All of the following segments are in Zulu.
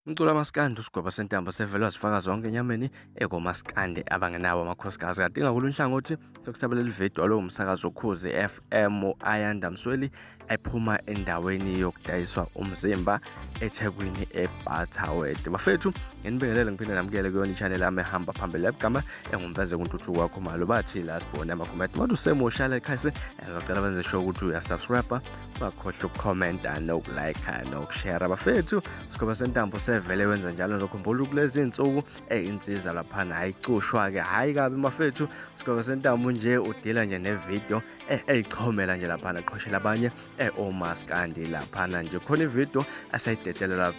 Umculo uMaskandi uSgwebosentambo sevele wasifaka zonke enyameni omaskandi abangenawo amakhosikazi. Kanti ngakulolu hlangothi sokusabalela ividiyo walowo msakazo ukhozi FM Ayanda Msweli ephuma endaweni yokudayiswa umzimba eThekwini eButterworth. Bafethu nginibingelele ngiphinde namukele kuyona i-channel yami ehamba phambili yegama engumveze kuntuthuko wakho malo bathi la sibone ama-comment wathi usemusha la ekhaya ngicela benze sure ukuthi uyasubscribe ungakhohlwa ukukhomenta nokulike nokushare. Bafethu uSgwebosentambo vele wenza njalo ngokukhumbula kulezi insuku insizwa laphana ayicushwa ke hayi kabi mafethu. uSgwebosentambo nje udila nje nevideo eyichomela nje laphana aqhoshela abanye omaskandi laphana nje khona ivideo asayidedela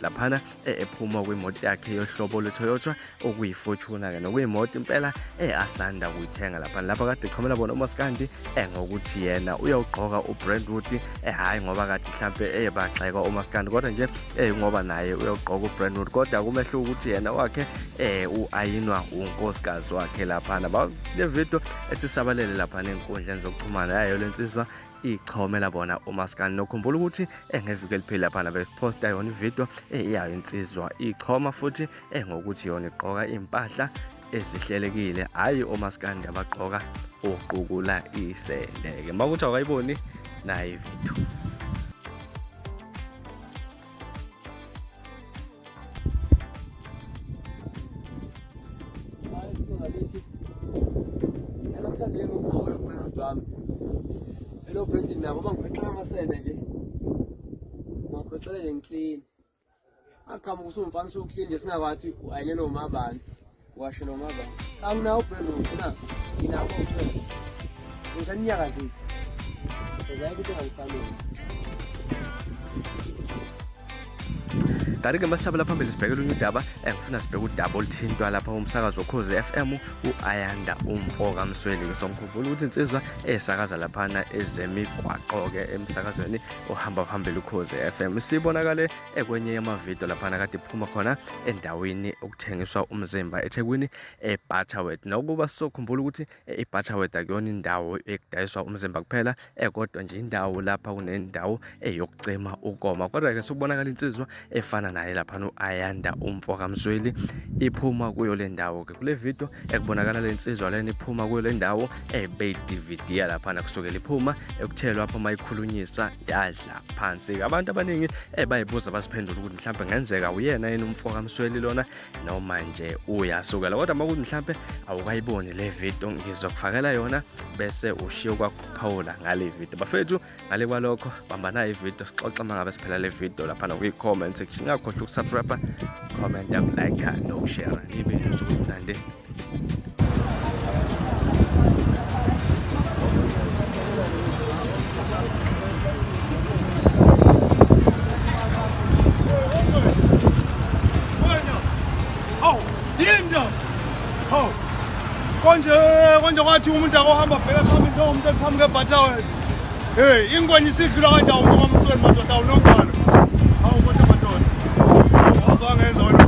laphana ephuma kwimoto yakhe yohlobo lweToyota okuyifortuna ke nokuyimoto impela asanda kuyithenga laphana lapha kade echomela bona omaskandi ngokuthi yena uyawugqoka uButterworth hayi ngoba kade mhlambe baxeka omaskandi kodwa nje ngoba naye uyawugqoka uButterworth kodwa kumehlo ukuthi yena wakhe uAyinwa unkosikazi wakhe laphana le video esisabalele laphana enkundleni zokuxhumana yayo lensizwa ichomela bona omaskandi. Nokhumbula ukuthi ngeviki eliphila laphana besiposta yona ivideo yayo insizwa ichoma futhi ngokuthi yona igqoka impahla ezihlelekile hayi omaskandi abagqoka uqukula isendeke. Makuthi awayiboni nayi ivideo. Hello branding nabo bangikhoxela amasene nje. Ngikhoxela nje ngiclean. Aqhamuka usumfana sokuclean nje singabathi ayinelo umabani. Washe lo mabani. Anginawo brand ngina. Nginawo brand. Ngizanyakazisa. Ezayikuthi ngifanele. Kanti-ke masisabela phambili sibhekele udaba ngifuna sibheke udaba oluthintwa lapha umsakazo ukhozi FM uAyanda Msweli. Ngikhumbula ukuthi insizwa esakaza laphana ezemigwaqo-ke emsakazweni ohamba phambili ukhozi FM sibonakale kwenye yamavidiyo laphana kade iphuma khona endaweni okuthengiswa umzimba eThekwini eButterworth. Nokuba sizokhumbula ukuthi iButterworth akuyona indawo ekudayiswa umzimba kuphela kodwa nje indawo lapha kunendawo yokucima ukoma. Kodwa-ke sikubonakala insizwa efana naye laphana uAyanda Msweli iphuma kuyo le ndawo ke kule video ekubonakala lensizwa lena iphuma kuyo le ndawo beyi-DVD laphana kusukela iphuma ekuthelwa lapha mayikhulunyisa yadla phansi. Abantu abaningi bayibuza basiphendula ukuthi mhlambe ngenzeka uyena yena uMsweli lona noma nje uyasukela. Kodwa makuthi mhlambe awukayiboni le video ngizokufakela yona bese ushiya kwakuphawula ngale video. Bafethu ngale kwalokho bamba nayo ivideo sixoxa mangabe siphela le video laphana kwi-comment section. Ngakhohlwa ukusubscribe, comment, like nokushare. Nibe nsuku konje kwathi umuntu akohamba bheka phambili njengomuntu ephambi kweButterworth. Hey, ingwenye isidlula kanjani ngoba uMsweli madoda awunongalo. Hawu kodwa madoda. Awuzangenza wena.